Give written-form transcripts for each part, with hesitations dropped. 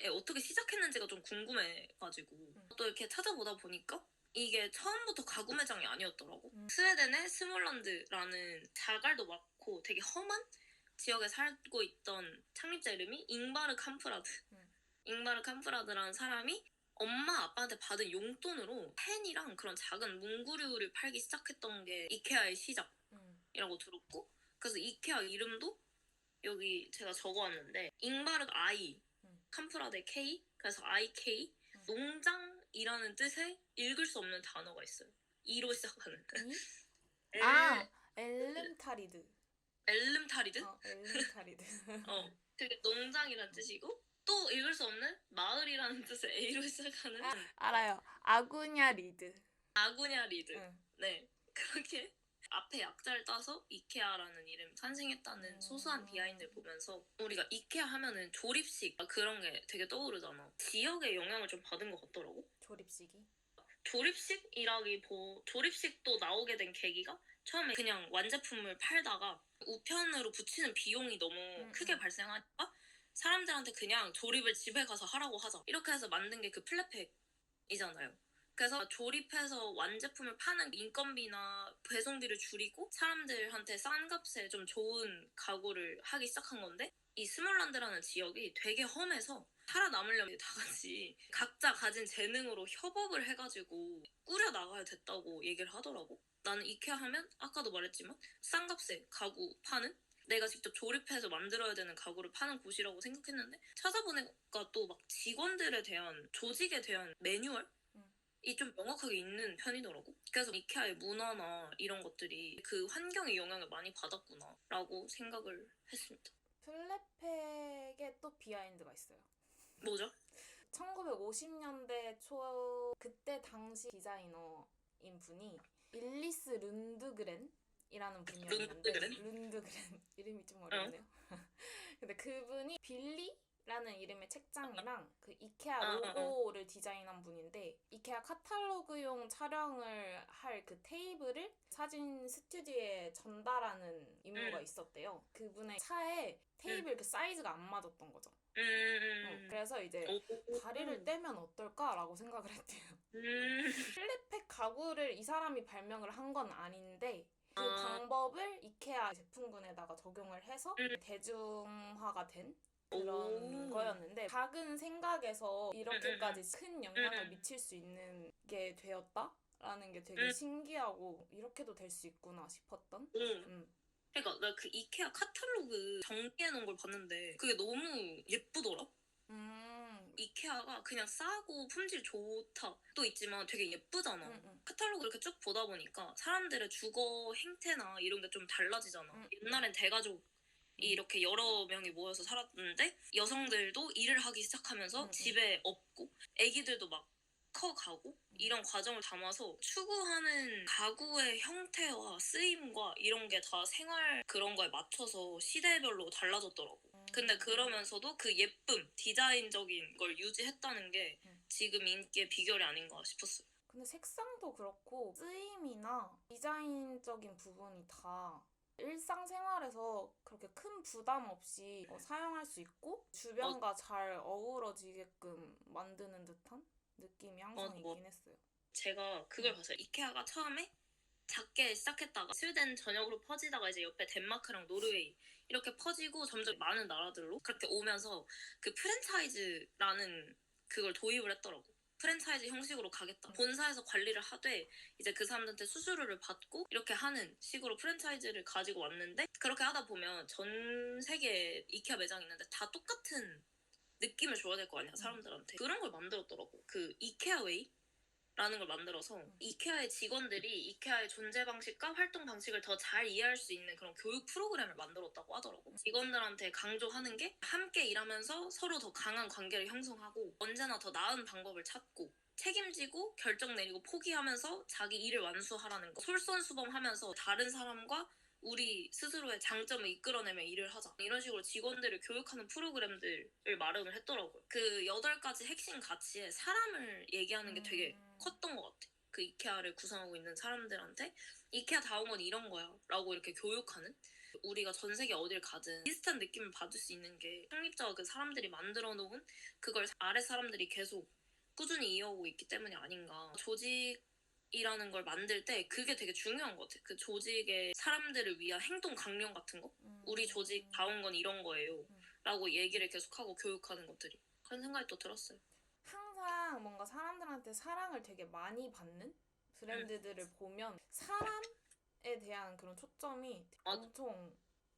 처음에 어떻게 시작했는지가 좀 궁금해가지고 또 이렇게 찾아보다 보니까 이게 처음부터 가구 매장이 아니었더라고. 스웨덴의 스몰란드라는 자갈도 많고 되게 험한 지역에 살고 있던 창립자 이름이 잉바르 캄프라드. 잉바르 캄프라드라는 사람이 엄마 아빠한테 받은 용돈으로 펜이랑 그런 작은 문구류를 팔기 시작했던 게 이케아의 시작이라고 들었고, 그래서 이케아 이름도 여기 제가 적어왔는데 잉바르 I, 캄프라데 K, 그래서 IK, 농장이라는 뜻의 읽을 수 없는 단어가 있어요. E로 시작하는. 엘름타리드. 엘름타리드? 엘름타리드. 그게 농장이라는 뜻이고, 또 읽을 수 없는 마을이라는 뜻의 A로 시작하는 알아요. 아구냐 리드. 아구냐 리드. 네, 그렇게 앞에 약자를 따서 이케아라는 이름이 탄생했다는 소소한 비하인드를 보면서 우리가 이케아 하면은 조립식 그런 게 되게 떠오르잖아. 지역의 영향을 좀 받은 것 같더라고. 조립식이? 조립식도 나오게 된 계기가 처음에 그냥 완제품을 팔다가 우편으로 붙이는 비용이 너무 크게 발생하니까 사람들한테 그냥 조립을 집에 가서 하라고 하자, 이렇게 해서 만든 게 그 플랫팩이잖아요. 그래서 조립해서 완제품을 파는 인건비나 배송비를 줄이고 사람들한테 싼 값에 좀 좋은 가구를 하기 시작한 건데, 이 스몰란드라는 지역이 되게 험해서 살아남으려면 다 같이 각자 가진 재능으로 협업을 해가지고 꾸려나가야 됐다고 얘기를 하더라고. 나는 이케아 하면 아까도 말했지만 싼 값에 가구 파는, 내가 직접 조립해서 만들어야 되는 가구를 파는 곳이라고 생각했는데 찾아보니까 또 막 직원들에 대한, 조직에 대한 매뉴얼? 이 좀 명확하게 있는 편이더라고. 그래서 이케아의 문화나 이런 것들이 그 환경의 영향을 많이 받았구나 라고 생각을 했습니다. 플랫팩에 또 비하인드가 있어요. 뭐죠? 1950년대 초 그때 당시 디자이너인 분이 일리스 룬드그렌이라는 분이었는데 룬드그렌 이름이 좀 어렵네요. 근데 그분이 빌리라는 이름의 책장이랑 그 이케아 로고를 디자인한 분인데, 이케아 카탈로그용 촬영을 할 그 테이블을 사진 스튜디오에 전달하는 임무가 있었대요. 그분의 차에 테이블 그 사이즈가 안 맞았던 거죠. 그래서 이제 다리를 떼면 어떨까라고 생각을 했대요. 플랫팩 가구를 이 사람이 발명을 한 건 아닌데 그 방법을 이케아 제품군에다가 적용을 해서 대중화가 된 그런 거였는데, 작은 생각에서 이렇게까지 큰 영향을 미칠 수 있는 게 되었다라는 게 되게 신기하고 이렇게도 될 수 있구나 싶었던. 그러니까 나 그 이케아 카탈로그 정리해놓은 걸 봤는데 그게 너무 예쁘더라. 이케아가 그냥 싸고 품질 좋다 또 있지만 되게 예쁘잖아. 카탈로그 이렇게 쭉 보다 보니까 사람들의 주거 행태나 이런 게 좀 달라지잖아. 옛날엔 대가족이 이렇게 여러 명이 모여서 살았는데 여성들도 일을 하기 시작하면서 집에 없고 애기들도 막 커가고 이런 과정을 담아서 추구하는 가구의 형태와 쓰임과 이런 게 다 생활 그런 거에 맞춰서 시대별로 달라졌더라고. 근데 그러면서도 그 예쁨, 디자인적인 걸 유지했다는 게 지금 인기의 비결이 아닌가 싶었어요. 근데 색상도 그렇고 쓰임이나 디자인적인 부분이 다 일상생활에서 그렇게 큰 부담 없이 사용할 수 있고 주변과 잘 어우러지게끔 만드는 듯한 느낌이 항상 있긴 했어요. 제가 그걸 봤어요. 이케아가 처음에 작게 시작했다가 스웨덴 전역으로 퍼지다가 이제 옆에 덴마크랑 노르웨이 이렇게 퍼지고 점점 많은 나라들로 그렇게 오면서 그 프랜차이즈라는 그걸 도입을 했더라고. 프랜차이즈 형식으로 가겠다. 본사에서 관리를 하되 이제 그 사람들한테 수수료를 받고 이렇게 하는 식으로 프랜차이즈를 가지고 왔는데, 그렇게 하다 보면 전 세계에 이케아 매장이 있는데 다 똑같은 느낌을 줘야 될 거 아니야, 사람들한테. 그런 걸 만들었더라고. 그 이케아웨이 라는 걸 만들어서 이케아의 직원들이 이케아의 존재 방식과 활동 방식을 더 잘 이해할 수 있는 그런 교육 프로그램을 만들었다고 하더라고. 직원들한테 강조하는 게 함께 일하면서 서로 더 강한 관계를 형성하고 언제나 더 나은 방법을 찾고 책임지고 결정 내리고 포기하면서 자기 일을 완수하라는 거, 솔선수범하면서 다른 사람과 우리 스스로의 장점을 이끌어내며 일을 하자, 이런 식으로 직원들을 교육하는 프로그램들을 마련을 했더라고요. 그 8가지 핵심 가치에 사람을 얘기하는 게 되게 컸던 것 같아. 그 이케아를 구성하고 있는 사람들한테 이케아다운 건 이런 거야 라고 이렇게 교육하는. 우리가 전 세계 어딜 가든 비슷한 느낌을 받을 수 있는 게 창립자와 그 사람들이 만들어 놓은 그걸 아래 사람들이 계속 꾸준히 이어오고 있기 때문이 아닌가. 조직이라는 걸 만들 때 그게 되게 중요한 것 같아. 그 조직의 사람들을 위한 행동 강령 같은 거? 우리 조직다운 건 이런 거예요. 라고 얘기를 계속하고 교육하는 것들이. 그런 생각이 또 들었어요. 항상 뭔가 사람들한테 사랑을 되게 많이 받는 브랜드들을 보면 사람에 대한 그런 초점이 엄청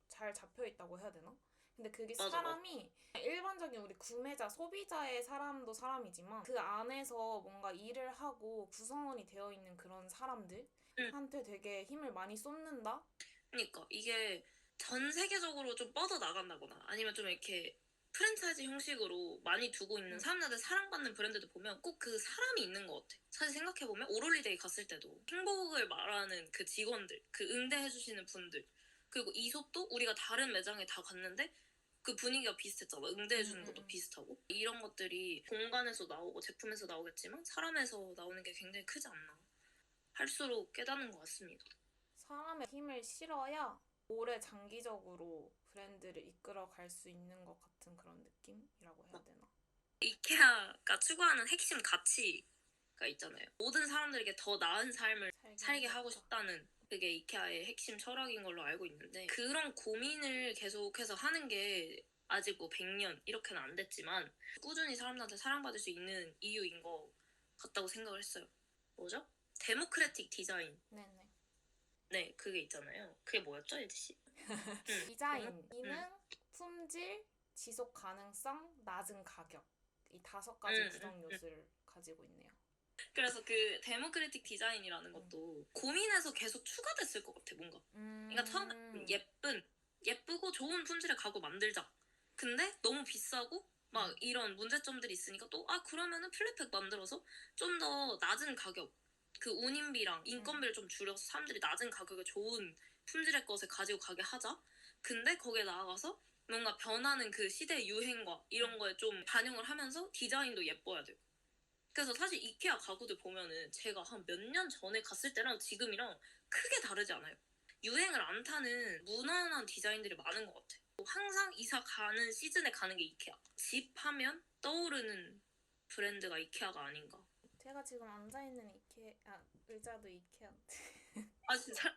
잘 잡혀 있다고 해야 되나? 근데 그게 사람이 일반적인 우리 구매자, 소비자의 사람도 사람이지만 그 안에서 뭔가 일을 하고 구성원이 되어 있는 그런 사람들한테 되게 힘을 많이 쏟는다? 그러니까 이게 전 세계적으로 좀 뻗어 나간다거나 아니면 좀 이렇게 프랜차이즈 형식으로 많이 두고 있는 사람들한테 사랑받는 브랜드들 보면 꼭 그 사람이 있는 것 같아. 사실 생각해보면 오롤리데이 갔을 때도 행복을 말하는 그 직원들, 그 응대해주시는 분들, 그리고 이솝도 우리가 다른 매장에 다 갔는데 그 분위기가 비슷했잖아. 응대해주는 것도 비슷하고. 이런 것들이 공간에서 나오고 제품에서 나오겠지만 사람에서 나오는 게 굉장히 크지 않나. 할수록 깨닫는 것 같습니다. 사람의 힘을 실어야 오래 장기적으로 브랜드를 이끌어 갈 수 있는 것 같은 그런 느낌이라고 해야 되나? 이케아가 추구하는 핵심 가치가 있잖아요. 모든 사람들에게 더 나은 삶을 살게 하고 싶다는 그게 이케아의 핵심 철학인 걸로 알고 있는데 그런 고민을 계속해서 하는 게 아직 뭐 100년 이렇게는 안 됐지만 꾸준히 사람들한테 사랑받을 수 있는 이유인 것 같다고 생각을 했어요. 뭐죠? 데모크래틱 디자인. 네네. 네, 그게 있잖아요. 그게 뭐였죠, 예지씨? 디자인, 기능, 품질, 지속 가능성, 낮은 가격. 이 5가지 구성 요소를 가지고 있네요. 그래서 그 데모크래틱 디자인이라는 것도 고민해서 계속 추가됐을 것 같아, 뭔가. 그러니까 처음에 예쁘고 좋은 품질의 가구 만들자. 근데 너무 비싸고 막 이런 문제점들이 있으니까 또 그러면은 플랫팩 만들어서 좀 더 낮은 가격, 그 운임비랑 인건비를 좀 줄여서 사람들이 낮은 가격에 좋은 품질의 것을 가지고 가게 하자. 근데 거기에 나아가서 뭔가 변하는 그 시대의 유행과 이런 거에 좀 반영을 하면서 디자인도 예뻐야 되고. 그래서 사실 이케아 가구들 보면은 제가 한 몇 년 전에 갔을 때랑 지금이랑 크게 다르지 않아요. 유행을 안 타는 무난한 디자인들이 많은 것 같아. 항상 이사 가는 시즌에 가는 게 이케아. 집 하면 떠오르는 브랜드가 이케아가 아닌가. 제가 지금 앉아있는 의자도 이케아. 진짜?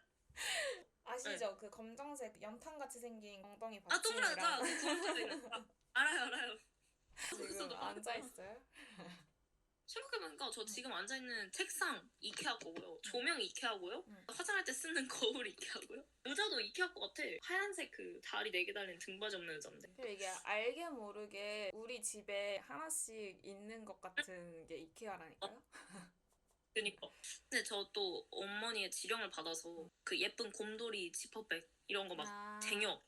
아시죠? 네. 그 검정색 연탄같이 생긴 엉덩이 받침이랑 동그랗다. 그 검정색 있는. 알아요. 지금 앉아있어요? 생각해보니까 저 지금 앉아있는 책상 이케아 거고요. 조명 이케아고요. 화장할 때 쓰는 거울 이케아고요. 의자도 이케아 거 같아. 하얀색 그 다리 4개 달린 등받이 없는 의자인데. 그리고 이게 알게 모르게 우리 집에 하나씩 있는 것 같은 게 이케아라니까요? 그니까. 근데 저 또 어머니의 지령을 받아서 그 예쁜 곰돌이 지퍼백 이런 거 막 쟁여.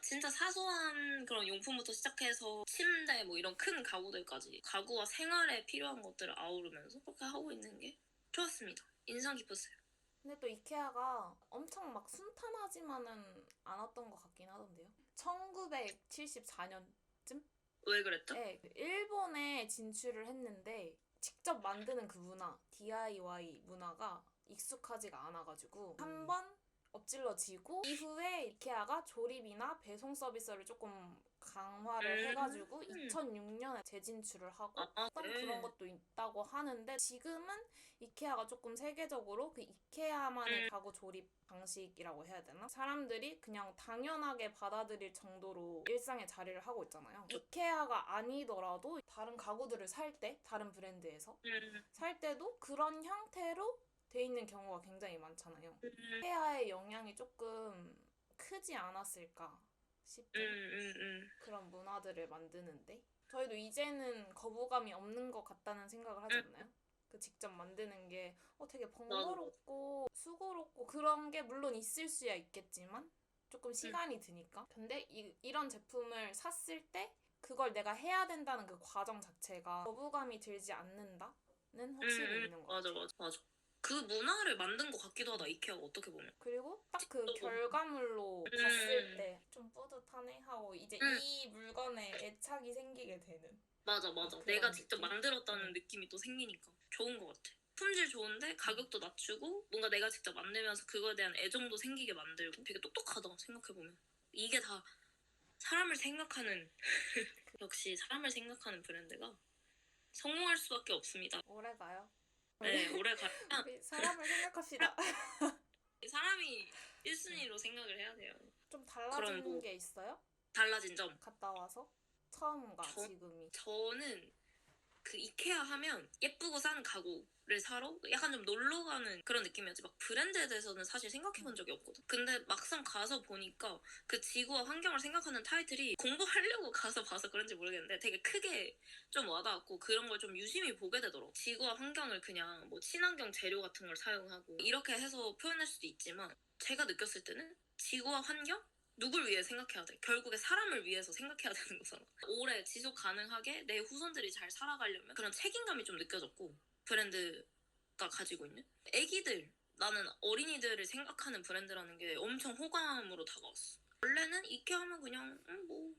진짜 사소한 그런 용품부터 시작해서 침대 뭐 이런 큰 가구들까지 가구와 생활에 필요한 것들을 아우르면서 그렇게 하고 있는 게 좋았습니다. 인상 깊었어요. 근데 또 이케아가 엄청 막 순탄하지만은 않았던 것 같긴 하던데요. 1974년쯤? 왜 그랬죠? 네, 일본에 진출을 했는데 직접 만드는 그 문화, DIY 문화가 익숙하지가 않아가지고 한번 엎질러지고 이후에 이케아가 조립이나 배송 서비스를 조금 강화를 해가지고 2006년에 재진출을 하고 그런 것도 있다고 하는데 지금은 이케아가 조금 세계적으로 그 이케아만의 가구 조립 방식이라고 해야 되나? 사람들이 그냥 당연하게 받아들일 정도로 일상에 자리를 하고 있잖아요. 이케아가 아니더라도 다른 가구들을 살 때, 다른 브랜드에서 살 때도 그런 형태로 돼 있는 경우가 굉장히 많잖아요. 이케아의 영향이 조금 크지 않았을까 싶은 그런 문화들을 만드는데 저희도 이제는 거부감이 없는 것 같다는 생각을 하지 않나요? 그 직접 만드는 게 되게 번거롭고 수고롭고 그런 게 물론 있을 수야 있겠지만 조금 시간이 드니까 근데 이런 제품을 샀을 때 그걸 내가 해야 된다는 그 과정 자체가 거부감이 들지 않는다는 확실히 있는 것 같아요. 맞아. 그 문화를 만든 것 같기도 하다, 이케아가 어떻게 보면. 그리고 딱 그 결과물로 봤을 때 좀 뿌듯하네 하고 이제 이 물건에 애착이 생기게 되는. 맞아. 내가 직접 만들었다는 느낌이 또 생기니까 좋은 것 같아. 품질 좋은데 가격도 낮추고 뭔가 내가 직접 만들면서 그거에 대한 애정도 생기게 만들고 되게 똑똑하다 생각해보면. 이게 다 사람을 생각하는 역시 사람을 생각하는 브랜드가 성공할 수밖에 없습니다. 오래 가요. 네, 오래 가면 우리 사람을 생각합시다. 사람이 1순위로 생각을 해야 돼요. 좀 그럼 달라진 뭐 게 있어요? 달라진 점. 갔다 와서? 처음과 지금이. 저는 그 이케아 하면 예쁘고 싼 가구를 사러 약간 좀 놀러 가는 그런 느낌이었지. 막 브랜드에 대해서는 사실 생각해 본 적이 없거든. 근데 막상 가서 보니까 그 지구와 환경을 생각하는 타이틀이 공부하려고 가서 봐서 그런지 모르겠는데 되게 크게 좀 와닿았고 그런 걸 좀 유심히 보게 되더라고. 지구와 환경을 그냥 뭐 친환경 재료 같은 걸 사용하고 이렇게 해서 표현할 수도 있지만 제가 느꼈을 때는 지구와 환경? 누굴 위해 생각해야 돼? 결국에 사람을 위해서 생각해야 되는 거잖아. 오래 지속 가능하게 내 후손들이 잘 살아가려면 그런 책임감이 좀 느껴졌고 브랜드가 가지고 있는 애기들 나는 어린이들을 생각하는 브랜드라는 게 엄청 호감으로 다가왔어. 원래는 이케아 하면 그냥 뭐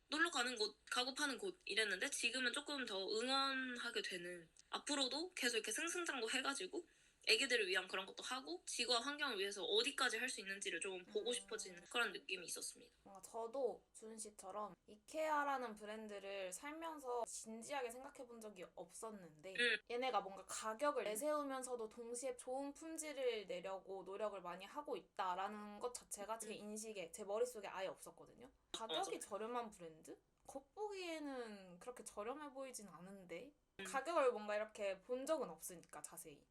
놀러 가는 곳, 가구 파는 곳 이랬는데 지금은 조금 더 응원하게 되는 앞으로도 계속 이렇게 승승장구 해가지고 애기들을 위한 그런 것도 하고 지구와 환경을 위해서 어디까지 할 수 있는지를 좀 보고 싶어지는 그런 느낌이 있었습니다. 저도 준 씨처럼 이케아라는 브랜드를 살면서 진지하게 생각해 본 적이 없었는데 얘네가 뭔가 가격을 내세우면서도 동시에 좋은 품질을 내려고 노력을 많이 하고 있다라는 것 자체가 제 인식에, 제 머릿속에 아예 없었거든요. 가격이 저렴한 브랜드? 겉보기에는 그렇게 저렴해 보이진 않은데 가격을 뭔가 이렇게 본 적은 없으니까 자세히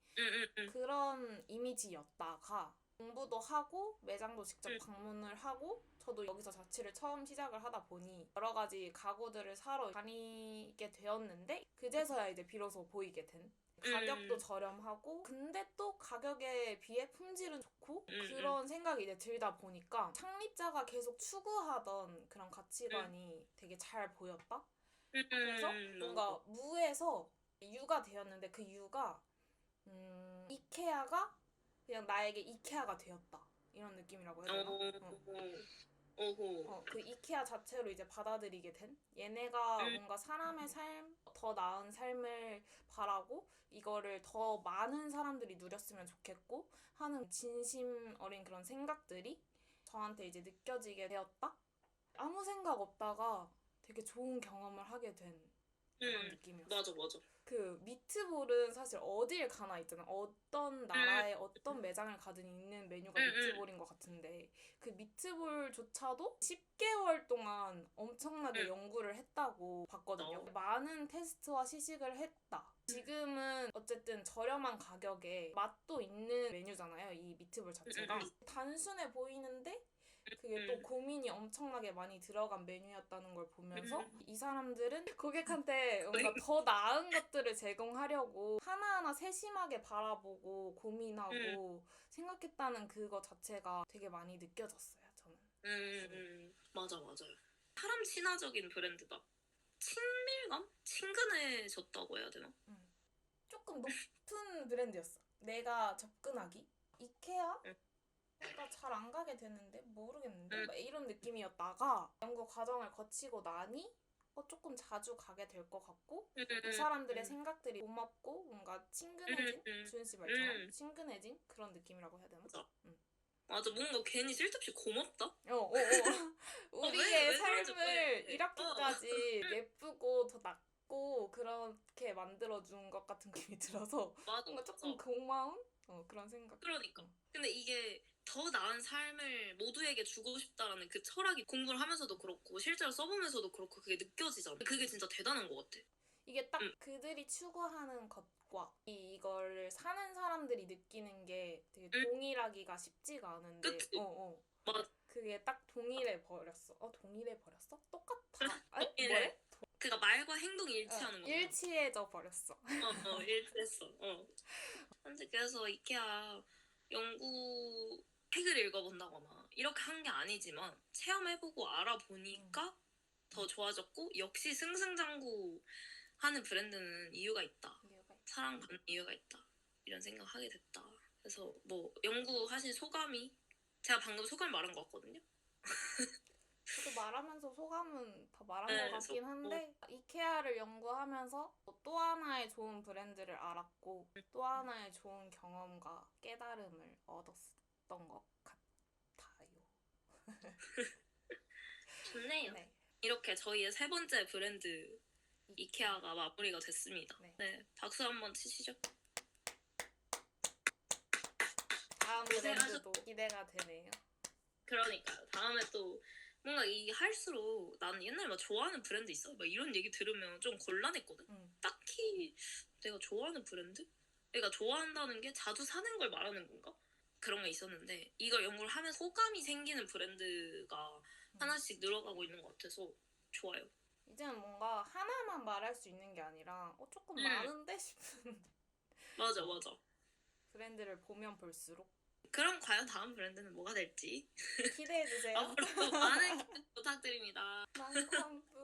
그런 이미지였다가 공부도 하고 매장도 직접 방문을 하고 저도 여기서 자취를 처음 시작을 하다 보니 여러 가지 가구들을 사러 다니게 되었는데 그제서야 이제 비로소 보이게 된 가격도 저렴하고 근데 또 가격에 비해 품질은 좋고 그런 생각이 이제 들다 보니까 창립자가 계속 추구하던 그런 가치관이 되게 잘 보였다. 그래서 뭔가 무에서 유가 되었는데 그 유가 이케아가 그냥 나에게 이케아가 되었다 이런 느낌이라고 해야 되나? 그 이케아 자체로 이제 받아들이게 된 얘네가 뭔가 사람의 삶, 더 나은 삶을 바라고 이거를 더 많은 사람들이 누렸으면 좋겠고 하는 진심 어린 그런 생각들이 저한테 이제 느껴지게 되었다? 아무 생각 없다가 되게 좋은 경험을 하게 된 그런 느낌이었어. 맞아. 그 미트볼은 사실 어딜 가나 있잖아. 어떤 나라에 어떤 매장을 가든 있는 메뉴가 미트볼인 것 같은데 그 미트볼조차도 10개월 동안 엄청나게 연구를 했다고 봤거든요. 많은 테스트와 시식을 했다. 지금은 어쨌든 저렴한 가격에 맛도 있는 메뉴잖아요. 이 미트볼 자체가. 단순해 보이는데 그게 또 고민이 엄청나게 많이 들어간 메뉴였다는 걸 보면서 이 사람들은 고객한테 뭔가 더 나은 것들을 제공하려고 하나하나 세심하게 바라보고 고민하고 생각했다는 그거 자체가 되게 많이 느껴졌어요, 저는. 맞아요. 사람 친화적인 브랜드다. 친밀감? 친근해졌다고 해야 되나? 조금 높은 브랜드였어. 내가 접근하기? 이케아? 나 잘 안 가게 되는데 모르겠는데 막 이런 느낌이었다가 연구 과정을 거치고 나니 조금 자주 가게 될 것 같고 이 사람들의 생각들이 고맙고 뭔가 친근해진 주은 씨 말처럼 친근해진 그런 느낌이라고 해야 되나? 맞아 뭔가 괜히 쓸데없이 고맙다. 우리의 왜 삶을 이렇게까지 예쁘고 더 낫고 그렇게 만들어준 것 같은 기분이 들어서 뭔가 조금 고마운 그런 생각. 그러니까. 근데 이게 더 나은 삶을 모두에게 주고 싶다라는 그 철학이 공부를 하면서도 그렇고 실제로 써보면서도 그렇고 그게 느껴지잖아. 그게 진짜 대단한 것 같아. 이게 딱 그들이 추구하는 것과 이걸 사는 사람들이 느끼는 게 되게 동일하기가 쉽지가 않은데 그치? 맞아. 그게 딱 동일해 버렸어. 동일해 버렸어? 똑같아. 아니 뭐래? 그니까 말과 행동이 일치하는 거야. 일치해져 버렸어. 일치했어. 근데 그래서 이케아 연구 책을 읽어본다거나 이렇게 한 게 아니지만 체험해보고 알아보니까 더 좋아졌고 역시 승승장구 하는 브랜드는 이유가 있다. 사랑받는 이유가 있다. 이런 생각하게 됐다. 그래서 뭐 연구하신 소감이 제가 방금 소감 말한 거 같거든요. 저도 말하면서 소감은 다 말한 네, 것 같긴 한데 이케아를 연구하면서 또 하나의 좋은 브랜드를 알았고 또 하나의 좋은 경험과 깨달음을 얻었던 것 같아요. 좋네요. 네. 이렇게 저희의 세 번째 브랜드 이케아가 마무리가 됐습니다. 네. 네, 박수 한번 치시죠. 다음 고생하셨- 브랜드도 기대가 되네요. 그러니까요. 다음에 또 뭔가 이 할수록 나는 옛날에 막 좋아하는 브랜드 있어? 막 이런 얘기 들으면 좀 곤란했거든. 딱히 내가 좋아하는 브랜드? 내가 좋아한다는 게 자주 사는 걸 말하는 건가? 그런 게 있었는데 이걸 연구를 하면서 호감이 생기는 브랜드가 하나씩 늘어가고 있는 것 같아서 좋아요. 이제는 뭔가 하나만 말할 수 있는 게 아니라 조금 많은데 싶은 맞아. 브랜드를 보면 볼수록 그럼 과연 다음 브랜드는 뭐가 될지 기대해주세요. 앞으로 또 많은 기대 부탁드립니다. 많고